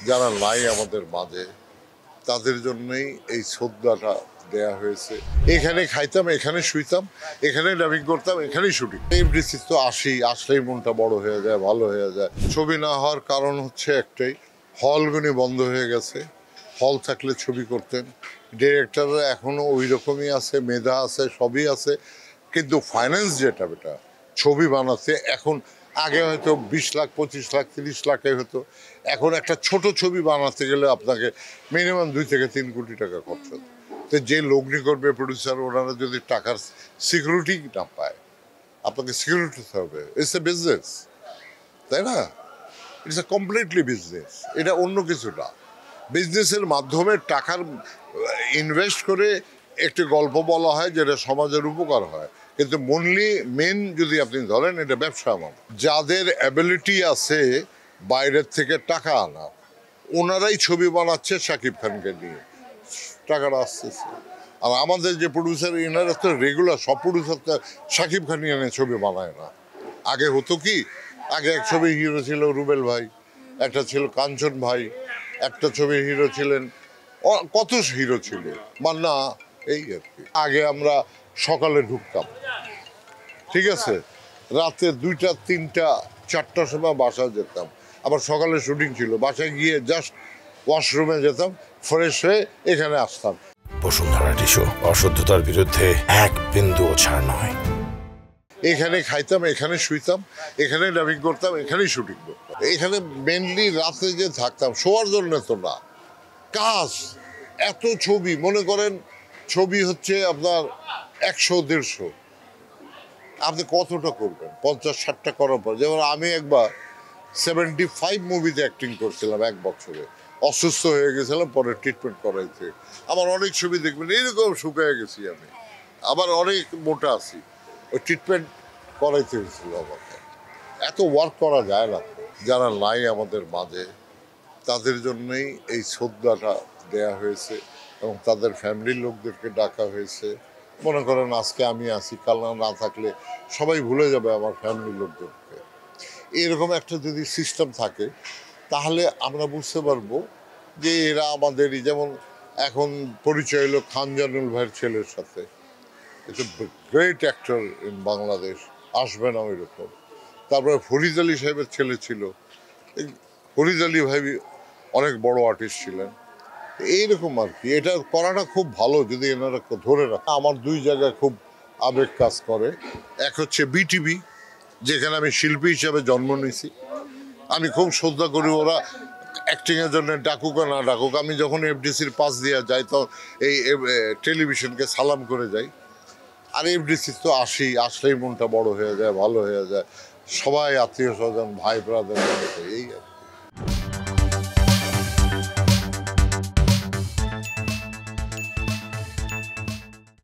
যারা নাই আমাদের মাঝে তাদের জন্যই এই শ্রদ্ধাটা দেয়া হয়েছে। এখানে খাইতাম, এখানে শুইতাম, এখানে ডাবিং করতাম, এখানেই শুটিং। এফডিসি তো আসলেই মনটা বড় হয়ে যায়, ভালো হয়ে যায়। ছবি না হওয়ার কারণ হচ্ছে একটাই, হলগুলি বন্ধ হয়ে গেছে। হল থাকলে ছবি করতেন। ডিরেক্টররা এখনো ওই রকমই আছে, মেধা আছে, সবই আছে, কিন্তু ফাইন্যান্স যেটা বেটা ছবি বানাতে এখন, আগে হয়তো 20 লাখ 25 লাখ 30 লাখে হতো, এখন একটা ছোট ছবি বানাতে গেলে আপনাকে মিনিমাম 2 থেকে 3 কোটি টাকা খরচ হতো। তো যে লগ্নি করবে প্রডিউসার, ওনারা যদি টাকার সিকিউরিটি না পায়, আপনাকে সিকিউরিটি দিতে হবে। ইটস এ বিজনেস, তাই না? ইটস এ কমপ্লিটলি বিজনেস, এটা অন্য কিছু না। বিজনেসের মাধ্যমে টাকার ইনভেস্ট করে একটি গল্প বলা হয় যেটা সমাজের উপকার হয়, কিন্তু মেন যদি আপনি ধরেন এটা ব্যবসা। আমার যাদের অ্যাবিলিটি আছে বাইরের থেকে টাকা আনা, ওনারাই ছবি বানাচ্ছে শাকিব খানকে নিয়ে, টাকাটা আসতেছে। আর আমাদের যে প্রডিউসার, এনারা তো রেগুলার সব প্রডিউসার তো শাকিব খান এনে ছবি বানায় না। আগে হতো কি, আগে এক ছবি হিরো ছিল রুবেল ভাই, একটা ছিল কাঞ্চন ভাই, একটা ছবি হিরো ছিলেন, কত হিরো ছিল, মান্না, এই আর কি। আগে আমরা সকালে ঢুকতাম, ঠিক আছে, রাতে 2টা 3টা 4টার সময় বাসায় যেতাম, আবার সকালে শুটিং ছিল, বাসায় গিয়ে জাস্ট ওয়াশরুমে যেতাম, ফ্রেশ হয়ে এখানে আসতাম। বসুন্ধরা টিস্যু, অশুদ্ধতার বিরুদ্ধে এক বিন্দুও ছাড় নয়। এখানে খাইতাম, এখানে শুইতাম, এখানে ডাবিং করতাম, এখানেই শুটিং করতাম। এখানে মেনলি রাতে যে থাকতাম শোয়ার জন্য তো না, কাজ এত ছবি, মনে করেন ছবি হচ্ছে আপনার 100-150, আপনি কতটা করবেন? 50-60টা করার পর, যেমন আমি একবার 75 মুভিতে অ্যাক্টিং করছিলাম এক বছরে, অসুস্থ হয়ে গেছিলাম, পরে ট্রিটমেন্ট করাইতে। আমার অনেক ছবি দেখবেন এরকম শুকিয়ে গেছি আমি, আবার অনেক মোটা আছি, ওই ট্রিটমেন্ট করাইতে হয়েছিল আমাকে। এত ওয়ার্ক করা যায় না। যারা নাই আমাদের মাঝে তাদের জন্যই এই শ্রদ্ধাটা দেয়া হয়েছে, এবং তাদের ফ্যামিলির লোকদেরকে ডাকা হয়েছে। মনে করেন আজকে আমি আছি, কাল না থাকলে সবাই ভুলে যাবে আমার ফ্যামিলির লোকদেরকে। এরকম একটা যদি সিস্টেম থাকে তাহলে আমরা বুঝতে পারবো যে এরা আমাদেরই, যেমন এখন পরিচয় হলো খানজানুল ভাইয়ের ছেলের সাথে, এটা গ্রেট অ্যাক্টর ইন বাংলাদেশ, আসবে না ওই রকম। তারপরে ফরিদ আলী সাহেবের ছেলে ছিল, ফরিদ আলী ভাই অনেক বড় আর্টিস্ট ছিলেন। এইরকম আর কি, এটা করাটা খুব ভালো যদি এনারা ধরে রাখে। আমার 2 জায়গায় খুব আবেগ কাজ করে। এক হচ্ছে বিটিভি, যেখানে আমি শিল্পী হিসাবে জন্ম নিয়েছি, আমি খুব শ্রদ্ধা করি। ওরা অ্যাক্টিংয়ের জন্য ডাকুক না ডাকুক, আমি যখন এফডিসির পাশ দিয়ে যাই তো এই টেলিভিশনকে সালাম করে যাই। আর এফডিসি তো আসলেই মনটা বড় হয়ে যায়, ভালো হয়ে যায়, সবাই আত্মীয় স্বজন ভাই ব্রাদার, এই আর